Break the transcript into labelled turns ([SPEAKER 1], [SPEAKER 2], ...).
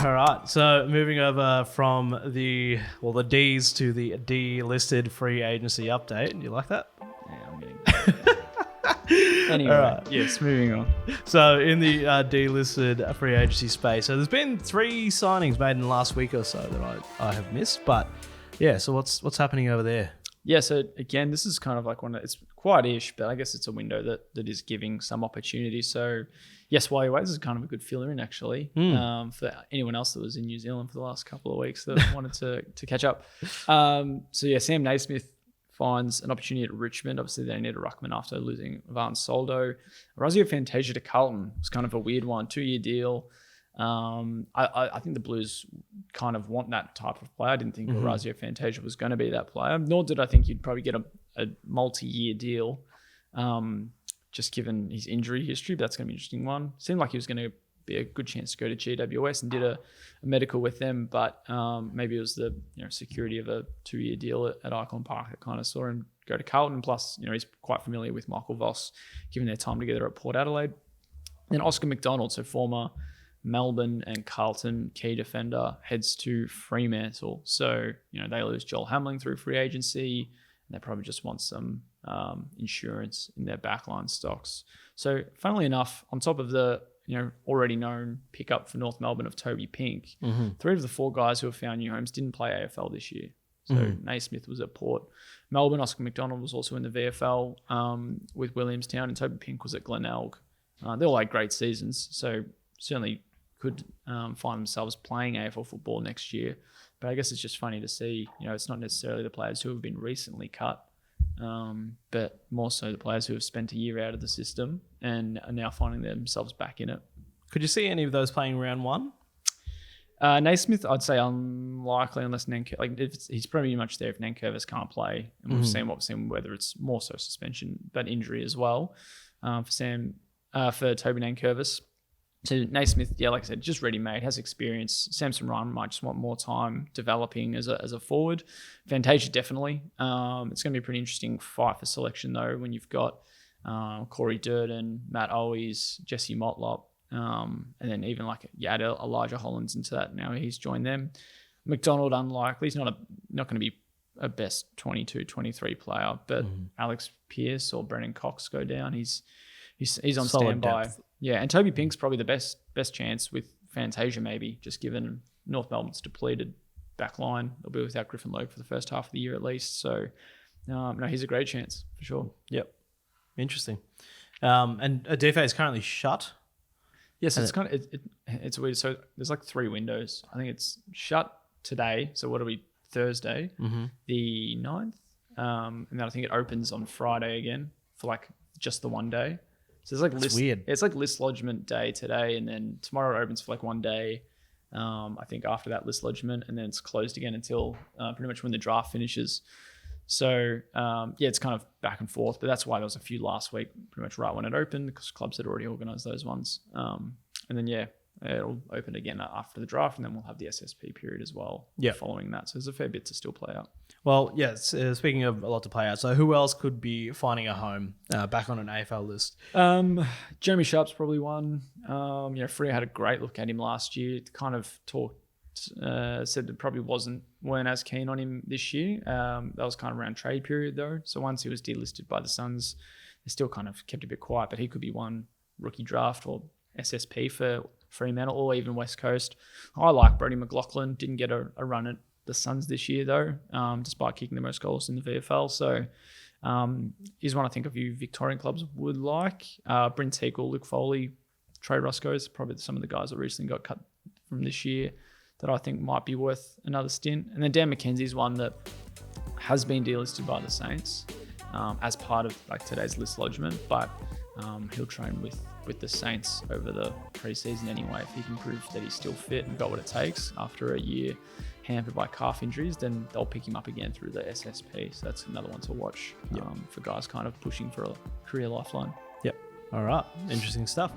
[SPEAKER 1] All right. So moving over from the D's to the delisted free agency update. You like that?
[SPEAKER 2] Yeah, I'm getting Anyway,
[SPEAKER 1] Alright.
[SPEAKER 2] yes, moving on.
[SPEAKER 1] So in the delisted free agency space, so there's been 3 signings made in the last week or so that I have missed. But yeah, so what's happening over there?
[SPEAKER 2] Yeah, so again, this is kind of like it's quiet-ish, but I guess it's a window that is giving some opportunity. So yes, Wally Waits is kind of a good filler in actually for anyone else that was in New Zealand for the last couple of weeks that wanted to catch up. So yeah, Sam Naismith finds an opportunity at Richmond. Obviously, they need a ruckman after losing Van Soldo. Razio Fantasia to Carlton was kind of a weird one, 2-year deal. I think the Blues kind of want that type of player. I didn't think Razio Fantasia was going to be that player, nor did I think you'd probably get a multi-year deal, just given his injury history. But that's going to be an interesting one. Seemed like he was going to be a good chance to go to GWS and did a medical with them, but maybe it was the security of a 2-year deal at Icon Park that kind of saw him go to Carlton. Plus, he's quite familiar with Michael Voss, given their time together at Port Adelaide. Then Oscar McDonald, so former Melbourne and Carlton key defender, heads to Fremantle. So, they lose Joel Hamling through free agency, and they probably just want some insurance in their backline stocks. So, funnily enough, on top of the already known pickup for North Melbourne of Toby Pink, 3 of the 4 guys who have found new homes didn't play AFL this year. So Naismith was at Port Melbourne, Oscar McDonald was also in the VFL with Williamstown, and Toby Pink was at Glenelg. They all had great seasons, so certainly could find themselves playing AFL football next year. But I guess it's just funny to see, it's not necessarily the players who have been recently cut, but more so the players who have spent a year out of the system and are now finding themselves back in it.
[SPEAKER 1] Could you see any of those playing round 1?
[SPEAKER 2] Naismith, I'd say unlikely unless he's pretty much there if Nankervis can't play. And we've seen whether it's more so suspension, but injury as well for Toby Nankervis. So Naismith, yeah, like I said, just ready-made, has experience. Samson Ryan might just want more time developing as a forward. Fantasia, definitely. It's going to be a pretty interesting fight for selection, though, when you've got Corey Durden, Matt Owies, Jesse Motlop, and then even add Elijah Hollins into that now he's joined them. McDonald, unlikely. He's not going to be a best 22, 23 player, but Alex Pearce or Brennan Cox go down. He's on standby. Depth. Yeah, and Toby Pink's probably the best chance with Fantasia, maybe, just given North Melbourne's depleted back line. They'll be without Griffin Logue for the first half of the year at least. So, no, he's a great chance for sure.
[SPEAKER 1] Yep. Interesting. And Adife is currently shut.
[SPEAKER 2] Yes, it's kind of it's weird. So there's 3 windows. I think it's shut today. So what are we, Thursday, the 9th? And then I think it opens on Friday again for just the one day. So it's
[SPEAKER 1] weird.
[SPEAKER 2] It's list lodgement day today, and then tomorrow it opens for one day. I think after that list lodgement, and then it's closed again until pretty much when the draft finishes. So it's kind of back and forth, but that's why there was a few last week, pretty much right when it opened, because clubs had already organised those ones. And then it'll open again after the draft, and then we'll have the SSP period as well following that. So there's a fair bit to still play out.
[SPEAKER 1] Well, yes, speaking of a lot to play out, so who else could be finding a home back on an AFL list?
[SPEAKER 2] Jeremy Sharp's probably one. Freo had a great look at him last year. Kind of said that probably weren't as keen on him this year. That was kind of around trade period though. So once he was delisted by the Suns, they still kind of kept a bit quiet, but he could be one rookie draft or SSP for Fremantle or even West Coast. I like Brodie McLaughlin. Didn't get a run at the Suns this year though, despite kicking the most goals in the VFL. So he's one I think a few Victorian clubs would like. Bryn Teakle, Luke Foley, Trey Roscoe's probably some of the guys that recently got cut from this year that I think might be worth another stint. And then Dan McKenzie's one that has been delisted by the Saints as part of today's list lodgement, but he'll train with the Saints over the preseason anyway. If he can prove that he's still fit and got what it takes after a year hampered by calf injuries, then they'll pick him up again through the SSP. So that's another one to watch for guys kind of pushing for a career lifeline.
[SPEAKER 1] Yep. All right. Interesting stuff.